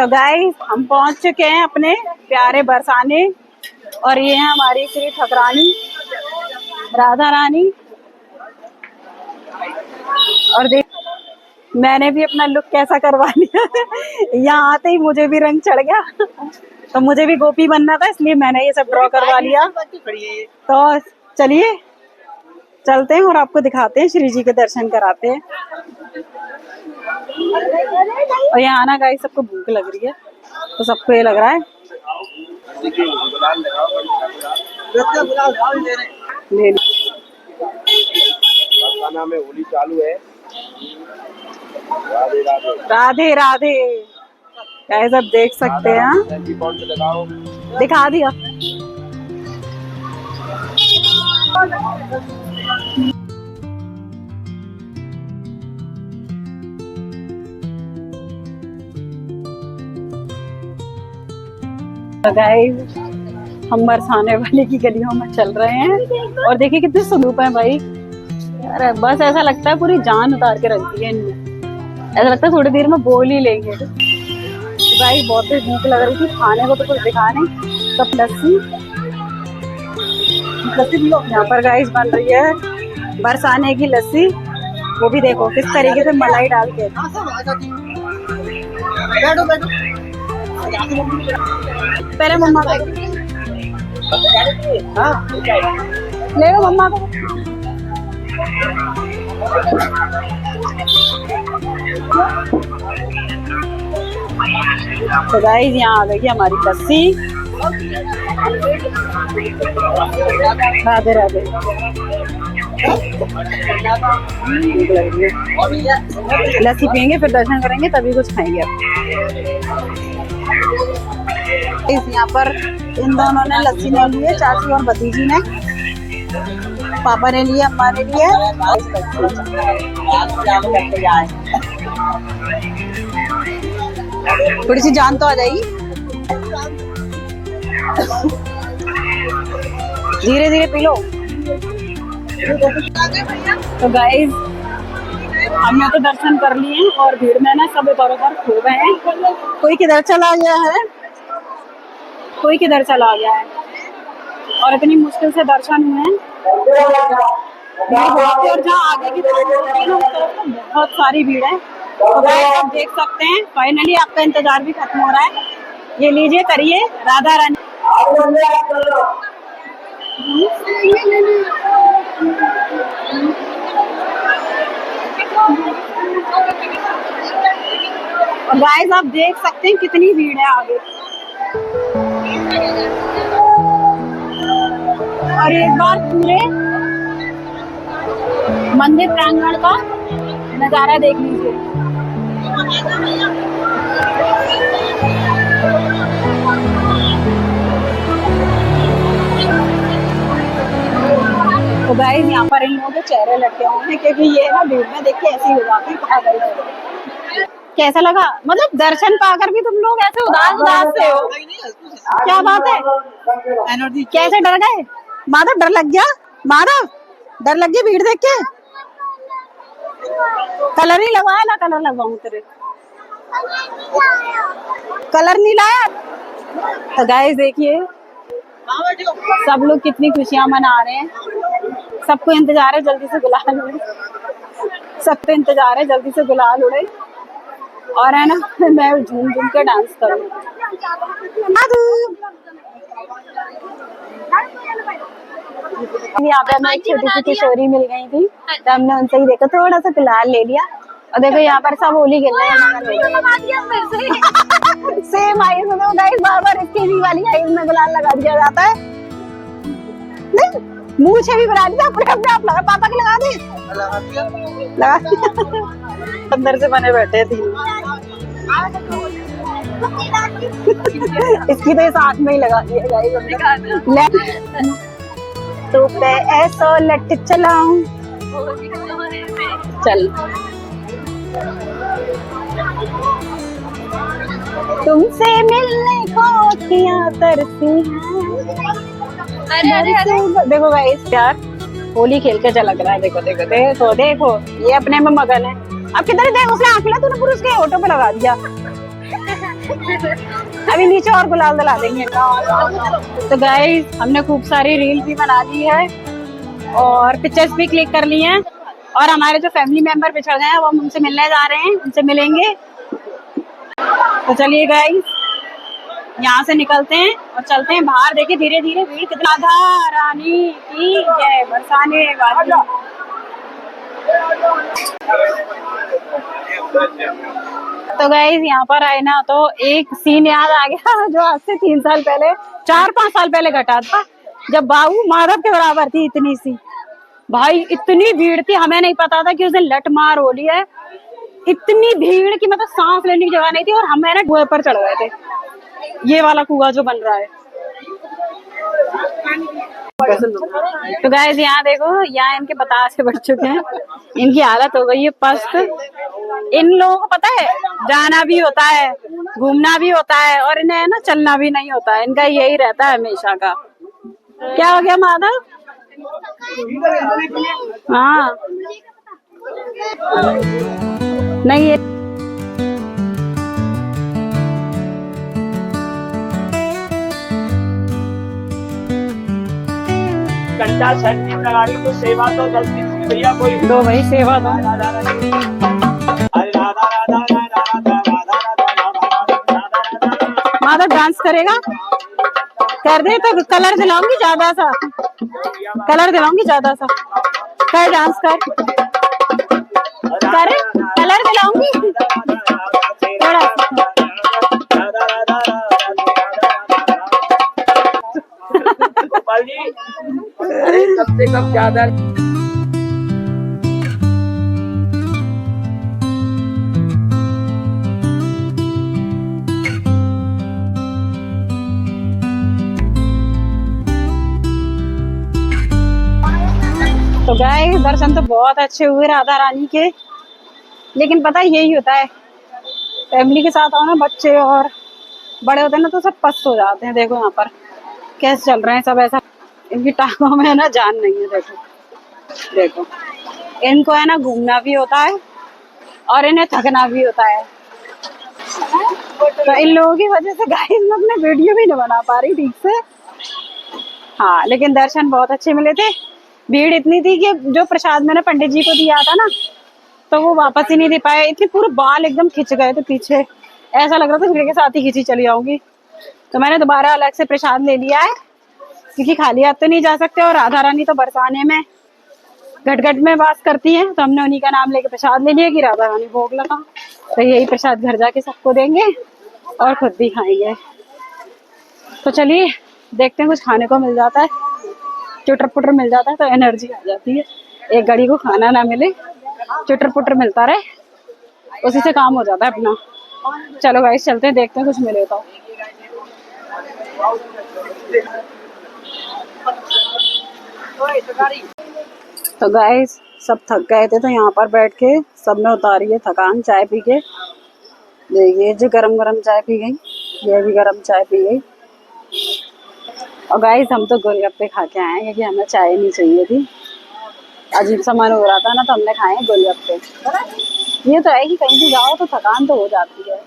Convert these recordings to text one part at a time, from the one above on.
तो गाइस हम पहुंच चुके हैं अपने प्यारे बरसाने और ये है हमारी श्री ठाकुरानी राधा रानी। और देख मैंने भी अपना लुक कैसा करवा लिया यहाँ आते ही मुझे भी रंग चढ़ गया तो मुझे भी गोपी बनना था, इसलिए मैंने ये सब ड्रॉ करवा लिया। तो चलिए चलते हैं और आपको दिखाते हैं, श्री जी के दर्शन कराते हैं। और यहाँ आना गाइस सबको भूख लग रही है, तो सबको ये लग रहा है ले में होली चालू है। राधे राधे गाइस अब देख सकते हैं, दिखा दिया। गाइस हम बरसाने वाले की गलियों में चल रहे हैं और देखिए कितने स्वरूप है भाई। अरे बस ऐसा लगता है पूरी जान उतार के रख दी है इनने, ऐसा लगता है थोड़ी देर में बोल ही लेंगे। भाई बहुत ही भूख लग रही थी, खाने को तो कुछ दिखा नहीं। तो लस्सी भी यहाँ पर गाइस बन रही है, बरसाने की लस्सी। वो भी देखो किस तरीके से मलाई डाल के। पहले मम्मा को ले लो, मम्मा को। तो गाइस यहाँ आ गई हमारी लस्सी। राधे राधे। लस्सी पियेंगे फिर दर्शन करेंगे, तभी कुछ खाएंगे। इस यहाँ पर इन दोनों ने लस्सी ले ली है, चाची और भतीजी ने। पापा ने लिया, अम्मा ने लिया। थोड़ी सी जान तो आ जाएगी। धीरे धीरे पी लो। तो गाइस हमने तो दर्शन कर लिए और भीड़ में ना सब इधर उधर खो गए हैं। कोई किधर चला गया है, कोई किधर चला गया है, और इतनी मुश्किल से दर्शन हुए हैं। और जहाँ आगे की तरफ बहुत सारी भीड़ है। तो गाइस आप देख सकते हैं फाइनली आपका इंतजार भी खत्म हो रहा है। ये लीजिए, करिए राधा रानी। और गाइस आप देख सकते हैं कितनी भीड़ है आगे। और एक बार पूरे मंदिर प्रांगण का नजारा देख लीजिए। तो गाइस यहाँ पर इन लोगों के चेहरे लटके हुए हैं, क्योंकि ये ना भीड़ में देख के ऐसे ही हो जाते हैं पागल। कैसा लगा, मतलब दर्शन पाकर भी तुम लोग ऐसे उदास से हो? क्या बात है, कैसे डर गए? माधव डर लग गया, माधव डर लग गया भीड़ देख के। कलर नहीं लगवाया ना, कलर लगवाऊं तेरे, कलर नहीं लाया। तो गाइस देखिए सब लोग कितनी खुशियां मना रहे हैं। सबको इंतजार है जल्दी से गुलाल उड़े, सबको इंतजार है जल्दी से गुलाल उड़े। और है ना मैं झूम झूम के डांस करूँ। यहाँ पे हमें एक छोटी सी किशोरी मिल गई थी, तो हमने उनसे ही देखा थोड़ा सा गुलाल ले लिया। और देखो यहाँ पर सब होली खेल रहे हैं। सेम आइज में गाइस बार-बार इसकी भी वाली आइज में गुलाल लगा दिया जाता है। नहीं मुँह से भी बना दिया, अपने अपने आप लगा। पापा के लगा दे, लगा दिया। अंदर से बने बैठे थे। इसकी तो इस आँख में ही लगा दिया गाइस। तो पे ऐसा लट चलाऊं, चल तुमसे मिलने को अखियां तरसी हैं। देखो गाइस प्यार होली खेल के चला रहा है। देखो देखो देखो देखो ये अपने में मगन है। अब किधर देख, उसने आंख मिला, तूने पूरा उसके ऑटो पे लगा दिया। अभी नीचे और गुलाल डला देंगे। तो गाइस हमने खूब सारी रील भी बना ली है और पिक्चर्स भी क्लिक कर ली हैं और हमारे जो फैमिली मेंबर पिछड़ गए हैं वो हम उनसे मिलने जा रहे हैं, उनसे मिलेंगे। तो चलिए गाइस यहाँ से निकलते हैं और चलते हैं बाहर। देखिए धीरे धीरे भीड़ कितना। राधा रानी की जय, बरसाने वाली। तो गाइस यहाँ पर आए ना तो एक सीन याद आ गया जो आज से 3 साल पहले 4-5 साल पहले घटा था, जब बाबू माधव के बराबर थी इतनी सी। भाई इतनी भीड़ थी, हमें नहीं पता था कि उस दिन लठमार होली है। इतनी भीड़ की मतलब सांस लेने की जगह नहीं थी और हम है ना कुएं पर चढ़ गए थे। ये वाला कुआं जो बन रहा है। तो गाइस यहाँ देखो, यहाँ इनके बतासे बढ़ चुके हैं, इनकी हालत हो गई है पस्त। इन लोगों को पता है जाना भी होता है, घूमना भी होता है और इन्हें ना चलना भी नहीं होता है। इनका यही रहता है हमेशा का। क्या हो गया माधव? हाँ नहीं ये घंटा सर्दी में लगा रही तो सेवा तो 10 दिन की भैया कोई दो भाई सेवा दो। अरे राधा राधा राधा राधा माधव डांस करेगा? कर दे तो कलर दिलाऊंगी ज्यादा सा, कलर दिलाऊंगी ज्यादा सा। कर डांस कर, कर कलर दिलाऊंगी थोड़ा। गोपाल जी कम से कम ज्यादा तो गाइस दर्शन तो बहुत अच्छे हुए राधा रानी के, लेकिन पता है यही होता है फैमिली के साथ आओ ना, बच्चे और बड़े होते हैं ना तो सब पस्त हो जाते हैं। देखो यहाँ पर कैसे चल रहे हैं सब, ऐसा इनकी टांगों में है ना जान नहीं है। देखो देखो इनको है ना घूमना भी होता है और इन्हें थकना भी होता है। तो इन लोगों की वजह से गाइस मैं अपने वीडियो भी नहीं बना पा रही ठीक से। हाँ लेकिन दर्शन बहुत अच्छे मिले थे। भीड़ इतनी थी कि जो प्रसाद मैंने पंडित जी को दिया था ना तो वो वापस ही नहीं दे पाए। इतने पूरे बाल एकदम खिंच गए थे पीछे, ऐसा लग रहा था मेरे के साथ ही खींची चली जाऊंगी। तो मैंने दोबारा अलग से प्रसाद ले लिया है क्योंकि खाली हाथ तो नहीं जा सकते और राधा रानी तो बरसाने में घट घट में वास करती हैं। तो हमने उन्हीं का नाम लेके प्रसाद ले लिया कि राधा रानी भोग लगा। तो यही प्रसाद घर जाके सबको देंगे और खुद भी खाएंगे। तो चलिए देखते हैं कुछ खाने को मिल जाता है, चुटर पुटर मिल जाता है तो एनर्जी आ जाती है। एक घड़ी को खाना ना मिले, चुटर पुटर मिलता रहे, उसी से काम हो जाता है अपना। चलो गाइस चलते हैं, देखते हैं कुछ मिले तो। तो गाइस सब थक गए थे तो यहाँ पर बैठ के सबने उतारी है थकान चाय पी के। देखिए जो गरम गरम चाय पी गई, ये भी गरम चाय पी गई। और गाइस हम तो गोलगप्पे खा के आए हैं क्योंकि हमें चाय नहीं चाहिए थी। अजीब सा मन हो रहा था ना तो हमने खाए गोलगप्पे। ये तो है कि कहीं भी जाओ तो थकान तो हो जाती है।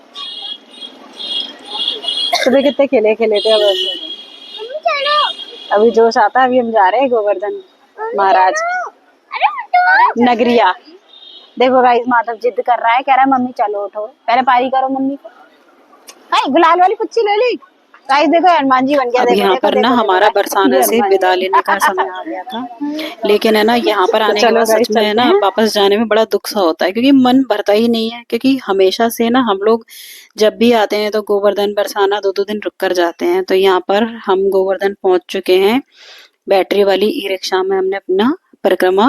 सुबह कितने खेले खेले थे, अब अभी जोश आता है। अभी हम जा रहे हैं गोवर्धन महाराज की नगरिया। देखो गाइस माधव जिद कर रहा है, कह रहा है मम्मी चलो उठो, पहले पारी करो मम्मी को। हाय गुलाल वाली कुच्ची ले ली। गाइस देखो हनुमान जी बन गया। देखो यहाँ पर ना हमारा बरसाने से विदा लेने का समय आ गया था, लेकिन है ना यहाँ पर आने के बाद सच में है ना वापस जाने में बड़ा दुख सा होता है क्योंकि मन भरता ही नहीं है। क्योंकि हमेशा से ना हम लोग जब भी आते हैं तो गोवर्धन बरसाना 2-2 दिन रुक कर जाते हैं। तो यहाँ पर हम गोवर्धन पहुंच चुके हैं। बैटरी वाली ई रिक्शा में हमने अपना परिक्रमा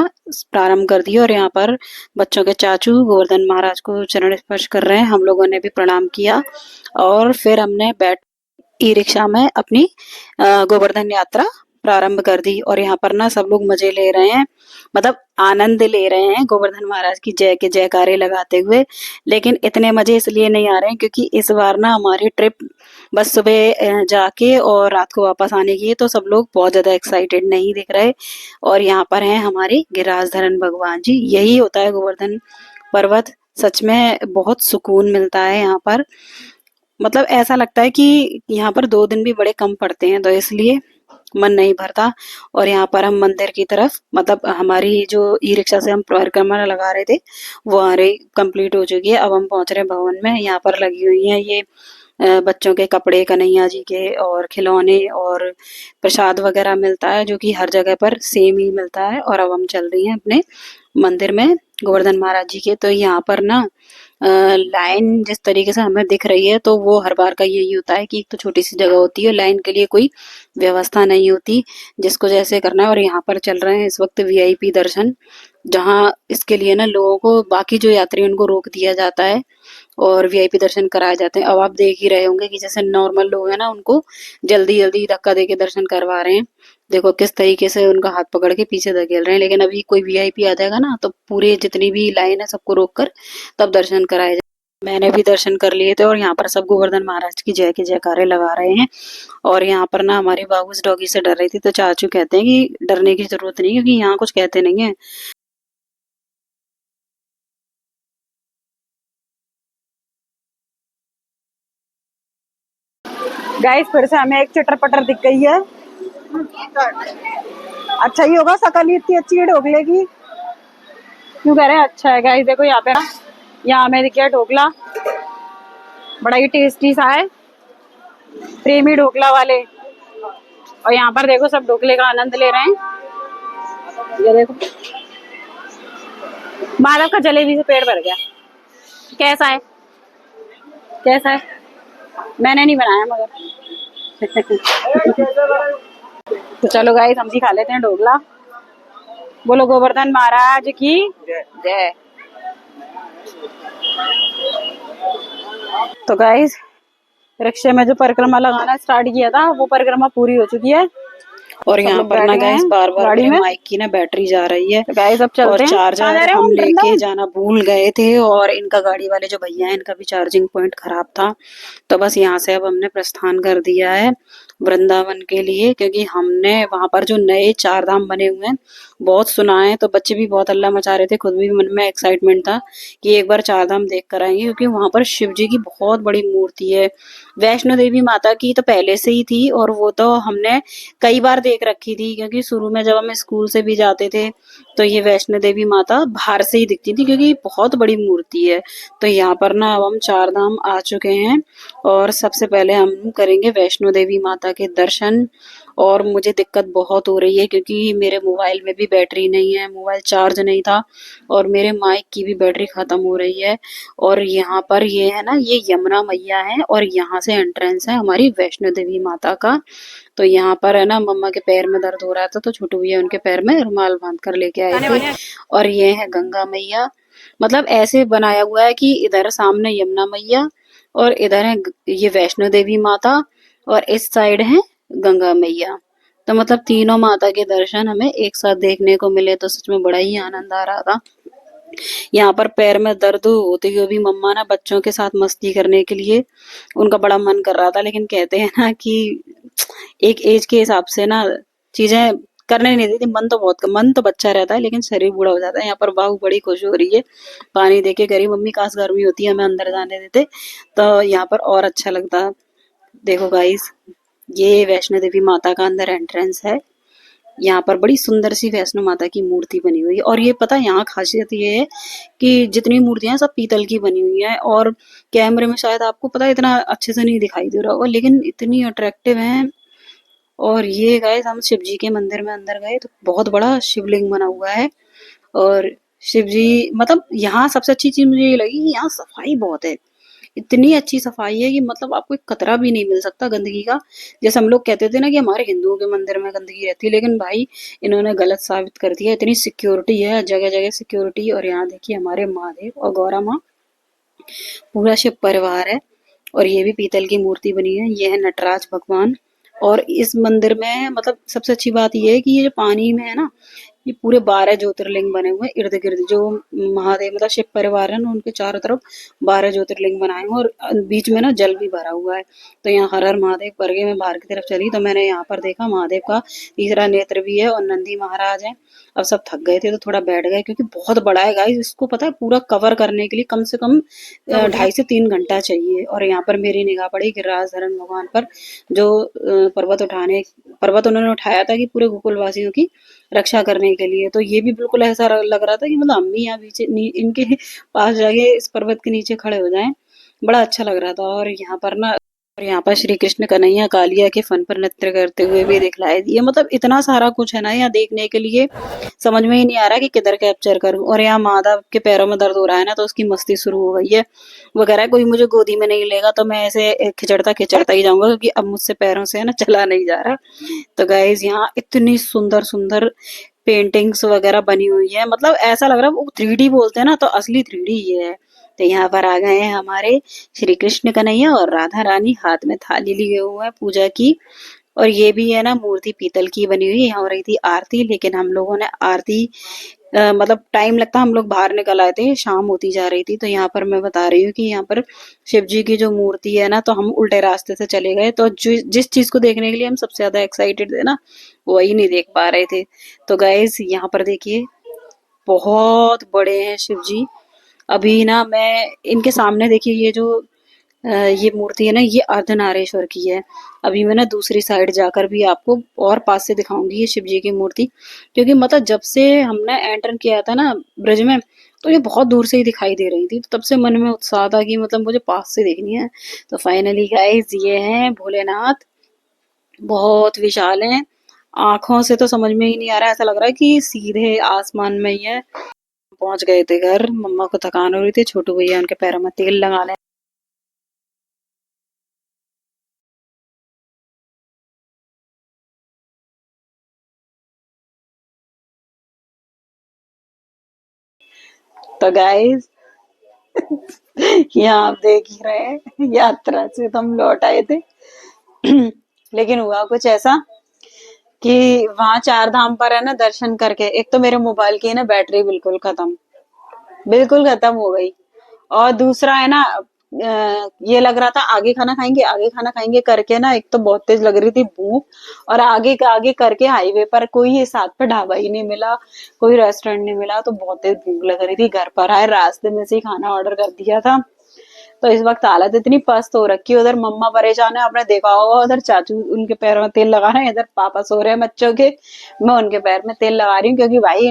प्रारंभ कर दी और यहाँ पर बच्चों के चाचू गोवर्धन महाराज को चरण स्पर्श कर रहे हैं। हम लोगों ने भी प्रणाम किया और फिर हमने ई रिक्शा में अपनी गोवर्धन यात्रा प्रारंभ कर दी। और यहाँ पर ना सब लोग मजे ले रहे हैं, मतलब आनंद ले रहे हैं गोवर्धन महाराज की जय के जयकारे लगाते हुए। लेकिन इतने मजे इसलिए नहीं आ रहे हैं क्योंकि इस बार ना हमारी ट्रिप बस सुबह जाके और रात को वापस आने की है, तो सब लोग बहुत ज्यादा एक्साइटेड नहीं दिख रहे। और यहाँ पर हैं हमारे गिरिराजधरण भगवान जी। यही होता है गोवर्धन पर्वत, सच में बहुत सुकून मिलता है यहाँ पर। मतलब ऐसा लगता है कि यहाँ पर 2 दिन भी बड़े कम पड़ते हैं, तो इसलिए मन नहीं भरता। और यहाँ पर हम मंदिर की तरफ, मतलब हमारी जो ई रिक्शा से हम परिक्रमा लगा रहे थे वो हमारी कंप्लीट हो चुकी है। अब हम पहुंच रहे हैं भवन में। यहाँ पर लगी हुई हैं ये बच्चों के कपड़े, कन्हैया जी के, और खिलौने, और प्रसाद वगैरह मिलता है जो कि हर जगह पर सेम ही मिलता है। और अब हम चल रही हैं अपने मंदिर में गोवर्धन महाराज जी के। तो यहाँ पर ना लाइन जिस तरीके से हमें दिख रही है, तो वो हर बार का यही होता है कि एक तो छोटी सी जगह होती है, लाइन के लिए कोई व्यवस्था नहीं होती, जिसको जैसे करना है। और यहाँ पर चल रहे हैं इस वक्त वीआईपी दर्शन, जहाँ इसके लिए ना लोगों को, बाकी जो यात्री उनको रोक दिया जाता है और वीआईपी दर्शन कराए जाते हैं। अब आप देख ही रहे होंगे कि जैसे नॉर्मल लोग हैं ना, उनको जल्दी जल्दी धक्का दे के दर्शन करवा रहे हैं। देखो किस तरीके से उनका हाथ पकड़ के पीछे धकेल रहे हैं। लेकिन अभी कोई वीआईपी आ जाएगा ना, तो पूरे जितनी भी लाइन है सबको रोक कर तब दर्शन कराए जाए। मैंने भी दर्शन कर लिए थे और यहाँ पर सब गोवर्धन महाराज की जय की जयकारे लगा रहे हैं। और यहाँ पर ना हमारी बाबू इस डॉगी से डर रही थी, तो चाचू कहते हैं कि डरने की जरूरत नहीं, क्योंकि यहाँ कुछ कहते नहीं है। गाइस फिर से हमें एक चटर पटर दिख गई है। अच्छा ही होगा, शकल ही इतनी अच्छी है ढोकले की। क्यों कह रहे हैं अच्छा है। गाइस देखो यहाँ पे ना, यहाँ हमें दिख गया ढोकला, बड़ा ही टेस्टी सा है, प्रेमी ढोकला वाले। और यहाँ पर देखो सब ढोकले का आनंद ले रहे हैं। ये देखो माधव का जलेबी से पेट भर गया। कैसा है, कैसा है? मैंने नहीं बनाया मगर तो चलो गाइस हम भी खा लेते हैं ढोकला। बोलो गोवर्धन महाराज की जय। तो गाइस रिक्शे में जो परिक्रमा लगाना स्टार्ट किया था, वो परिक्रमा पूरी हो चुकी है। और यहाँ पर ना गाइस बार बार गाड़ी में माइक की ना बैटरी जा रही है। तो गाइस अब चलते हैं। और चार्जर हम लेके जाना भूल गए थे, और इनका गाड़ी वाले जो भैया हैं, इनका भी चार्जिंग पॉइंट खराब था। तो बस यहाँ से अब हमने प्रस्थान कर दिया है वृंदावन के लिए, क्योंकि हमने वहां पर जो नए 4 धाम बने हुए हैं बहुत सुना है। तो बच्चे भी बहुत हल्ला मचा रहे थे, खुद भी मन में एक्साइटमेंट था कि एक बार 4 धाम देख कर आएंगे, क्योंकि वहां पर शिव जी की बहुत बड़ी मूर्ति है। वैष्णो देवी माता की तो पहले से ही थी, और वो तो हमने कई बार देख रखी थी, क्योंकि शुरू में जब हम स्कूल से भी जाते थे तो ये वैष्णो देवी माता बाहर से ही दिखती थी, क्योंकि बहुत बड़ी मूर्ति है। तो यहाँ पर ना अब हम 4 धाम आ चुके हैं, और सबसे पहले हम करेंगे वैष्णो देवी माता के दर्शन। और मुझे दिक्कत बहुत हो रही है, क्योंकि मेरे मोबाइल में भी बैटरी नहीं है, मोबाइल चार्ज नहीं था, और मेरे माइक की भी बैटरी खत्म हो रही है। और यहाँ पर ये है ना, ये यमुना मैया है, और यहाँ से एंट्रेंस है हमारी वैष्णो देवी माता का। तो यहाँ पर है ना, मम्मा के पैर में दर्द हो रहा था, तो छोटू भैया उनके पैर में रुमाल बांध कर लेके आए थे। और ये है गंगा मैया, मतलब ऐसे बनाया हुआ है कि इधर सामने यमुना मैया, और इधर है ये वैष्णो देवी माता, और इस साइड है गंगा मैया। तो मतलब तीनों माता के दर्शन हमें एक साथ देखने को मिले, तो सच में बड़ा ही आनंद आ रहा था। यहाँ पर पैर में दर्द होते हुए भी मम्मा ना बच्चों के साथ मस्ती करने के लिए, उनका बड़ा मन कर रहा था, लेकिन कहते हैं ना कि एक एज के हिसाब से ना चीजें करने नहीं देती। मन तो बच्चा रहता है, लेकिन शरीर बूढ़ा हो जाता है। यहाँ पर बाहू बड़ी खुश हो रही है, पानी देके कह रही मम्मी काश गर्मी होती है, हमें अंदर जाने देते तो यहाँ पर और अच्छा लगता। देखो गाइस, ये वैष्णो देवी माता का अंदर एंट्रेंस है। यहाँ पर बड़ी सुंदर सी वैष्णो माता की मूर्ति बनी हुई है। और ये पता है यहाँ खासियत ये है कि जितनी मूर्तियां हैं सब पीतल की बनी हुई हैं, और कैमरे में शायद आपको पता है इतना अच्छे से नहीं दिखाई दे रहा होगा, लेकिन इतनी अट्रैक्टिव हैं। और ये गाइस हम शिव जी के मंदिर में अंदर गए तो बहुत बड़ा शिवलिंग बना हुआ है, और शिव जी, मतलब यहाँ सबसे अच्छी चीज मुझे ये लगी कि यहाँ सफाई बहुत है। इतनी अच्छी सफाई है कि मतलब आपको एक कतरा भी नहीं मिल सकता गंदगी का। जैसे हम लोग कहते थे ना कि हमारे हिंदुओं के मंदिर में गंदगी रहती है, लेकिन भाई इन्होंने गलत साबित कर दिया। इतनी सिक्योरिटी है, जगह जगह सिक्योरिटी। और यहाँ देखिए हमारे महादेव और गौरा माँ, पूरा शिव परिवार है। और ये भी पीतल की मूर्ति बनी है, ये है नटराज भगवान। और इस मंदिर में मतलब सबसे अच्छी बात ये है कि ये जो पानी में है ना, ये पूरे 12 ज्योतिर्लिंग बने हुए हैं इर्द गिर्द, जो महादेव मतलब शिव परिवार है ना उनके चारों तरफ 12 ज्योतिर्लिंग बनाए हुए हैं, और बीच में ना जल भी भरा हुआ है। तो यहाँ हर हर महादेव करके मैं बाहर की तरफ चली तो मैंने यहाँ पर देखा महादेव का तीसरा नेत्र भी है और नंदी महाराज है। अब सब थक गए थे तो थोड़ा बैठ गए, क्योंकि बहुत बड़ा है गाइस, इसको पता है पूरा कवर करने के लिए कम से कम 2.5 से 3 घंटा चाहिए। और यहाँ पर मेरी निगाह पड़ी गिरिराज धरण भगवान पर, जो पर्वत उन्होंने उठाया था कि पूरे गोकुल वासियों की रक्षा करने के लिए। तो ये भी बिल्कुल ऐसा लग रहा था कि मतलब हम भी यहाँ पीछे इनके पास जाके इस पर्वत के नीचे खड़े हो जाएं, बड़ा अच्छा लग रहा था। और यहाँ पर श्री कृष्ण कन्हैया कालिया के फन पर नृत्य करते हुए भी दिखलाए दिए। मतलब इतना सारा कुछ है ना यहाँ देखने के लिए, समझ में ही नहीं आ रहा कि किधर कैप्चर करूं। और यहाँ माधव के पैरों में दर्द हो रहा है ना, तो उसकी मस्ती शुरू हो गई है। वो कह रहा है कोई मुझे गोदी में नहीं लेगा तो मैं ऐसे खिचड़ता खिचड़ता ही जाऊंगा, क्योंकि अब मुझसे पैरों से है ना चला नहीं जा रहा। तो गाइज यहाँ इतनी सुंदर सुंदर पेंटिंग्स वगैरह बनी हुई है, मतलब ऐसा लग रहा है वो 3D बोलते हैं ना, तो असली 3D ये है। तो यहाँ पर आ गए हैं हमारे श्री कृष्ण कन्हैया और राधा रानी, हाथ में थाली लिए हुए हैं पूजा की। और ये भी है ना मूर्ति पीतल की बनी हुई। यहाँ हो रही थी आरती, लेकिन हम लोगों ने आरती मतलब टाइम लगता, हम लोग बाहर निकल आए थे, शाम होती जा रही थी। तो यहाँ पर मैं बता रही हूँ कि यहाँ पर शिव जी की जो मूर्ति है ना, तो हम उल्टे रास्ते से चले गए, तो जिस चीज को देखने के लिए हम सबसे ज्यादा एक्साइटेड थे ना, वही नहीं देख पा रहे थे। तो गाइज यहाँ पर देखिए बहुत बड़े हैं शिव जी। अभी ना मैं इनके सामने देखिए, ये जो ये मूर्ति है ना, ये अर्धनारेश्वर की है। अभी मैं ना दूसरी साइड जाकर भी आपको और पास से दिखाऊंगी ये शिव जी की मूर्ति, क्योंकि मतलब जब से हमने एंटर किया था ना ब्रिज में, तो ये बहुत दूर से ही दिखाई दे रही थी। तो तब से मन में उत्साह था कि मतलब मुझे पास से देखनी है। तो फाइनली गाइस ये हैं भोलेनाथ, बहुत विशाल हैं। आंखों से तो समझ में ही नहीं आ रहा, ऐसा लग रहा है कि सीधे आसमान में ही है। पहुंच गए थे घर, मम्मा को थकान हो रही थी, छोटू भैया उनके पैरों में तेल लगा ले। तो गाइस यहाँ आप देख ही रहे हैं, यात्रा से तो हम लौट आए थे लेकिन हुआ कुछ ऐसा कि वहां चार धाम पर है ना दर्शन करके, एक तो मेरे मोबाइल की ना बैटरी बिल्कुल खत्म हो गई। और दूसरा है ना ये लग रहा था आगे खाना खाएंगे करके ना, एक तो बहुत तेज लग रही थी भूख, और आगे का आगे करके हाईवे पर कोई साथ पे ढाबा ही नहीं मिला, कोई रेस्टोरेंट नहीं मिला, तो बहुत तेज भूख लग रही थी। घर पर आए रास्ते में से ही खाना ऑर्डर कर दिया था। तो इस वक्त हालत इतनी पस्त हो रखी है, उधर मम्मा परेशान है, आपने देखा होगा उधर चाचू उनके पैर में तेल लगा रहे हैं, इधर पापा सो रहे हैं बच्चों के, मैं उनके पैर में तेल लगा रही हूँ, क्योंकि भाई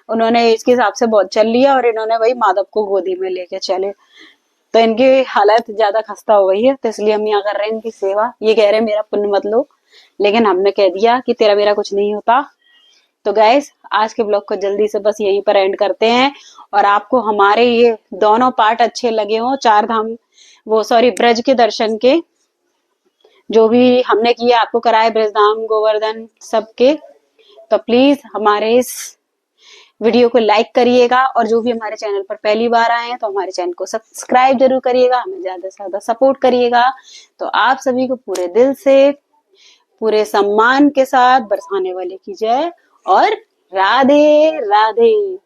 उन्होंने इसके हिसाब से बहुत चल लिया, और इन्होंने वही माधव को गोदी में लेके चले। तो इनकी हालत ज्यादा खस्ता हो गई है, तो इसलिए हम यहाँ कर रहे हैं इनकी सेवा। ये कह रहे हैं मेरा पुण्य मत लो, लेकिन हमने कह दिया कि तेरा मेरा कुछ नहीं होता। तो गाइस आज के ब्लॉग को जल्दी से बस यहीं पर एंड करते हैं। और आपको हमारे ये दोनों पार्ट अच्छे लगे हो, चार धाम ब्रज के दर्शन के, जो भी हमने किए आपको कराए, ब्रजधाम गोवर्धन सबके, तो प्लीज हमारे इस वीडियो को लाइक करिएगा। और जो भी हमारे चैनल पर पहली बार आए हैं तो हमारे चैनल को सब्सक्राइब जरूर करिएगा, हमें ज्यादा से ज्यादा सपोर्ट करिएगा। तो आप सभी को पूरे दिल से, पूरे सम्मान के साथ बरसाने वाले की जय, और राधे राधे।